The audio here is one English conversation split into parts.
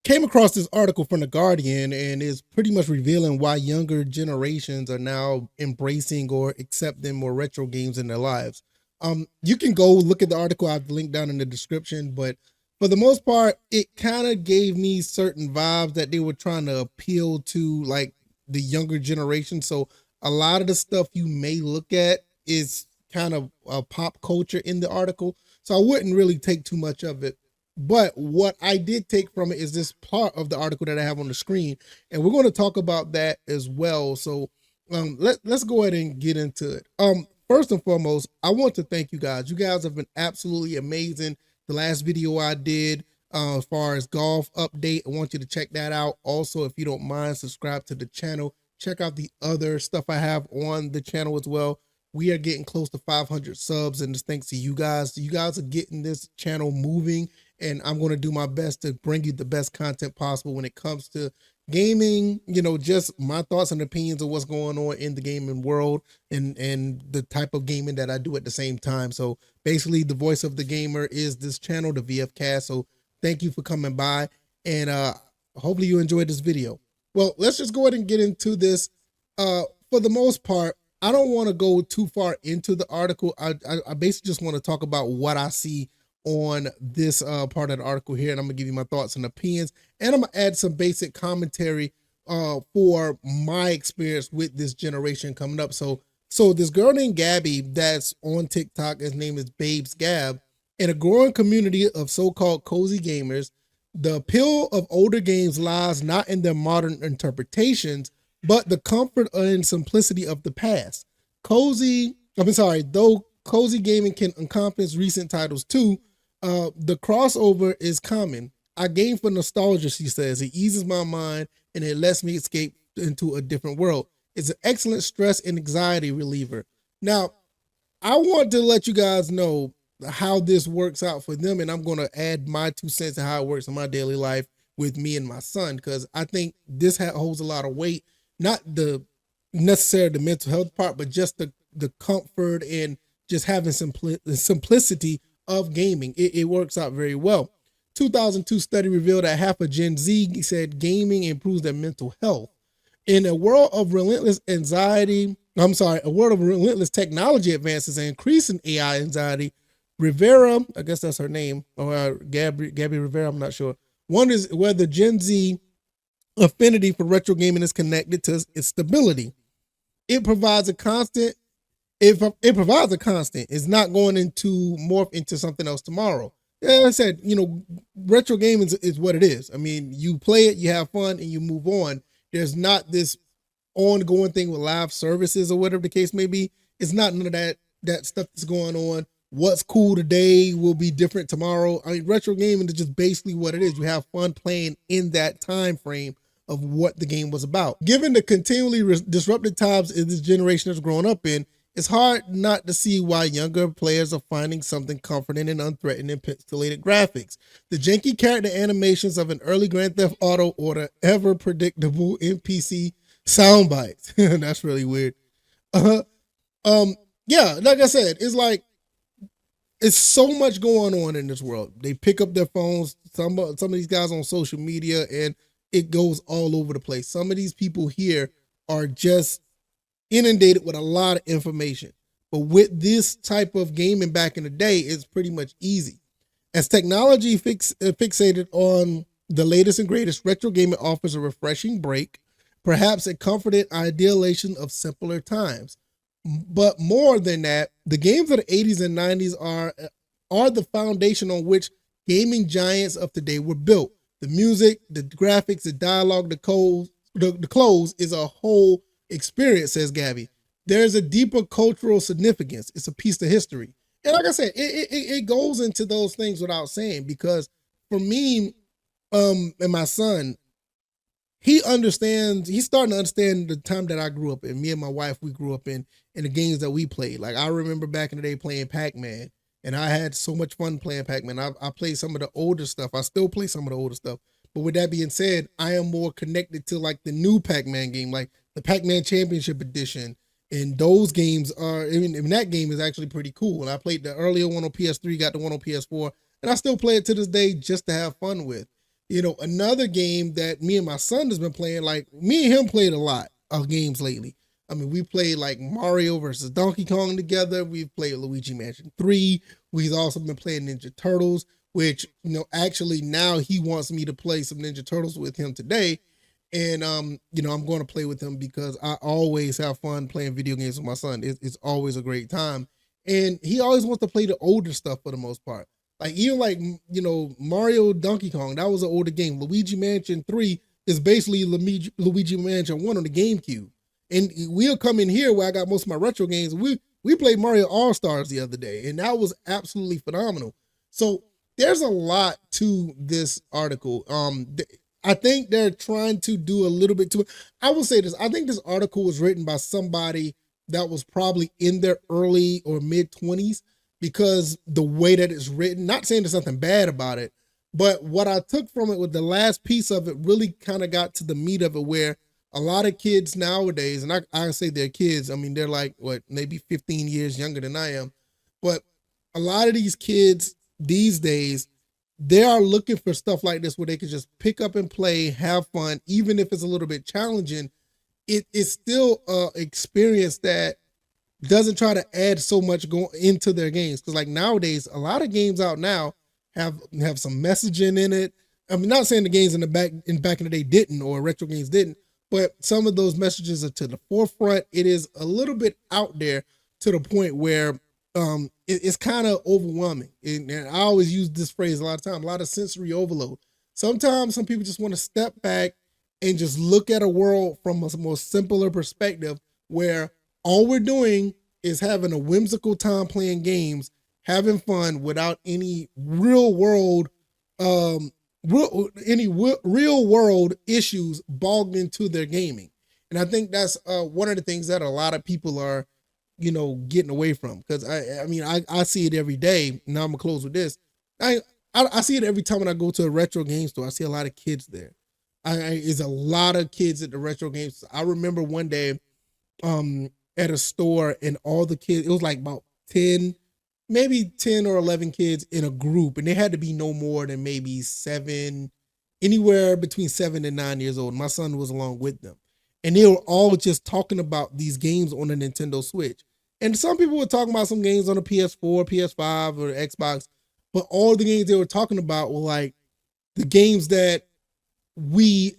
came across this article from The Guardian, and is pretty much revealing why younger generations are now embracing or accepting more retro games in their lives. You can go look at the article. I have the link down in the description, but for the most part, it kind of gave me certain vibes that they were trying to appeal to like the younger generation. So a lot of the stuff you may look at is kind of pop culture in the article. So I wouldn't really take too much of it. But what I did take from it is this part of the article that I have on the screen, and we're going to talk about that as well. So let's go ahead and get into it. First and foremost, I want to thank you guys. You guys have been absolutely amazing. The last video I did as far as golf update, I want you to check that out. Also, if you don't mind, subscribe to the channel. Check out the other stuff I have on the channel as well. We are getting close to 500 subs, and it's thanks to you guys. You guys are getting this channel moving, and I'm going to do my best to bring you the best content possible when it comes to gaming, just my thoughts and opinions of what's going on in the gaming world, and the type of gaming that I do at the same time. So basically the voice of the gamer is this channel, the VF Cast. So thank you for coming by, and hopefully you enjoyed this video. Well, let's just go ahead and get into this. For the most part, I don't want to go too far into the article. I basically just want to talk about what I see on this part of the article here, and I'm gonna give you my thoughts and opinions, and I'm gonna add some basic commentary for my experience with this generation coming up. So this girl named Gabby that's on TikTok, his name is Babes Gab, in a growing community of so-called cozy gamers. The appeal of older games lies not in their modern interpretations, but the comfort and simplicity of the past. Though cozy gaming can encompass recent titles too, the crossover is common. I game for nostalgia, she says. It eases my mind and it lets me escape into a different world. It's an excellent stress and anxiety reliever. Now, I want to let you guys know how this works out for them, and I'm going to add my 2 cents to how it works in my daily life with me and my son, because I think this holds a lot of weight. Not the necessarily the mental health part, but just the comfort and just having simplicity of gaming. It works out very well. 2002 study revealed that half of Gen Z said gaming improves their mental health. In a world of relentless technology advances and increasing AI anxiety, Rivera, I guess that's her name, or Gabby Rivera, I'm not sure, wonders whether Gen Z affinity for retro gaming is connected to its stability. It provides a constant. If it provides a constant, it's not going into morph into something else tomorrow. Yeah, I said, retro gaming is what it is. I mean, you play it, you have fun, and you move on. There's not this ongoing thing with live services or whatever the case may be. It's not none of that stuff that's going on. What's cool today will be different tomorrow. I mean, retro gaming is just basically what it is. You have fun playing in that time frame of what the game was about. Given the continually disrupted times this generation has grown up in, it's hard not to see why younger players are finding something comforting and unthreatening in pixelated graphics. The janky character animations of an early Grand Theft Auto or the ever predictable NPC sound bites. That's really weird. Yeah, like I said, it's so much going on in this world. They pick up their phones. Some of these guys on social media, and it goes all over the place. Some of these people here are just inundated with a lot of information. But with this type of gaming back in the day, it's pretty much easy. As technology fixated on the latest and greatest, retro gaming offers a refreshing break, perhaps a comforted idealization of simpler times. But more than that, the games of the 80s and 90s are the foundation on which gaming giants of today were built. The music, the graphics, the dialogue, the clothes is a whole experience, says Gabby. There's a deeper cultural significance. It's a piece of history. And like I said, it goes into those things without saying, because for me, and my son, he's starting to understand the time that I grew up in. Me and my wife, we grew up in the games that we played. Like, I remember back in the day playing Pac-Man, and I had so much fun playing Pac-Man. I played some of the older stuff. I still play some of the older stuff. But with that being said, I am more connected to like the new Pac-Man game, like the Pac-Man Championship Edition. And those games that game is actually pretty cool. And I played the earlier one on PS3, got the one on PS4, and I still play it to this day just to have fun with. Another game that me and my son has been playing, like me and him played a lot of games lately. I mean, we played like Mario versus Donkey Kong together. We've played Luigi Mansion 3. We've also been playing Ninja Turtles, which, actually now he wants me to play some Ninja Turtles with him today. And I'm going to play with him because I always have fun playing video games with my son. It's always a great time. And he always wants to play the older stuff for the most part. Like even like Mario Donkey Kong, that was an older game. Luigi Mansion 3 is basically Luigi Mansion 1 on the GameCube. And we'll come in here where I got most of my retro games. We played Mario All Stars the other day, and that was absolutely phenomenal. So there's a lot to this article. I think they're trying to do a little bit to it. I will say this. I think this article was written by somebody that was probably in their early or mid 20s, because the way that it's written, not saying there's something bad about it, but what I took from it with the last piece of it really kind of got to the meat of it, where a lot of kids nowadays, and I say they're kids, I mean, they're like, what, maybe 15 years younger than I am, but a lot of these kids these days, they are looking for stuff like this where they can just pick up and play, have fun, even if it's a little bit challenging. It's still a experience that doesn't try to add so much going into their games. Because like nowadays, a lot of games out now have some messaging in it. I'm not saying the games back in the day didn't, or retro games didn't, but some of those messages are to the forefront. It is a little bit out there to the point where it's kind of overwhelming. And I always use this phrase a lot of times, a lot of sensory overload. Sometimes some people just want to step back and just look at a world from a more simpler perspective, where all we're doing is having a whimsical time playing games, having fun without any real world issues bogged into their gaming. And I think that's one of the things that a lot of people are getting away from. Because I see it every day. Now I'm gonna close with this. I see it every time when I go to a retro game store. I see a lot of kids there. Is a lot of kids at the retro games. I remember one day at a store, and all the kids, it was like about 10, maybe 10 or 11 kids in a group, and they had to be no more than maybe 7, anywhere between 7 and 9 years old. My son was along with them. And they were all just talking about these games on the Nintendo Switch. And some people were talking about some games on the PS4, PS5, or Xbox, but all the games they were talking about were like the games that we,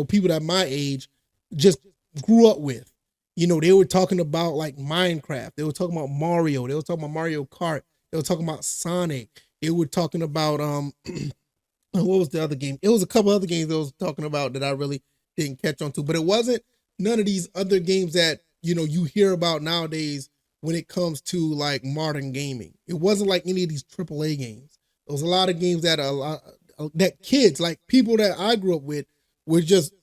people that my age just grew up with. They were talking about like Minecraft. They were talking about Mario. They were talking about Mario Kart. They were talking about Sonic. They were talking about what was the other game? It was a couple other games they was talking about that I really didn't catch on to, but it wasn't none of these other games that you hear about nowadays when it comes to like modern gaming. It wasn't like any of these AAA games. There was a lot of games that kids, like people that I grew up with, were just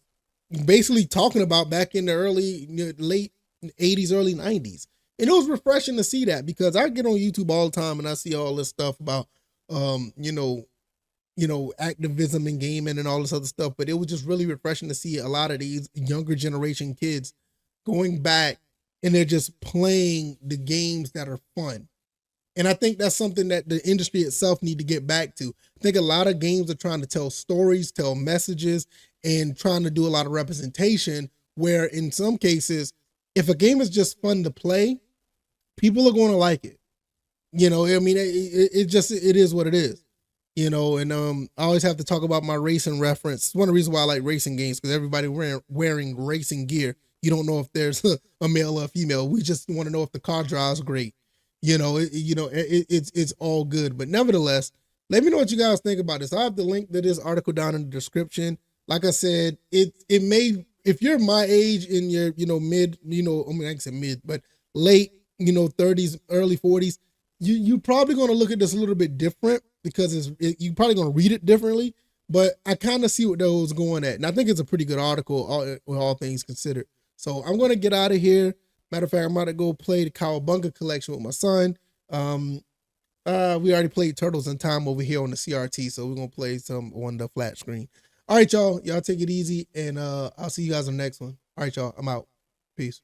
basically talking about back in the late 80s, early 90s. And it was refreshing to see that, because I get on YouTube all the time and I see all this stuff about activism in gaming and all this other stuff. But it was just really refreshing to see a lot of these younger generation kids going back and they're just playing the games that are fun. And I think that's something that the industry itself need to get back to. I think a lot of games are trying to tell stories, tell messages, and trying to do a lot of representation, where in some cases, if a game is just fun to play, people are going to like it. It is what it is. And I always have to talk about my racing reference. It's one of the reasons why I like racing games, because everybody wearing racing gear. You don't know if there's a male or a female. We just want to know if the car drives great. It's all good. But nevertheless, let me know what you guys think about this. I have the link to this article down in the description. Like I said, it may, if you're my age in your, mid, I can say mid, but late, 30s, early 40s, you probably going to look at this a little bit different, because you probably going to read it differently. But I kind of see what those going at. And I think it's a pretty good article, all things considered. So I'm going to get out of here. Matter of fact, I'm about to go play the Cowabunga collection with my son. We already played Turtles in Time over here on the CRT, so we're going to play some on the flat screen. All right, y'all. Y'all take it easy, and I'll see you guys on the next one. All right, y'all. I'm out. Peace.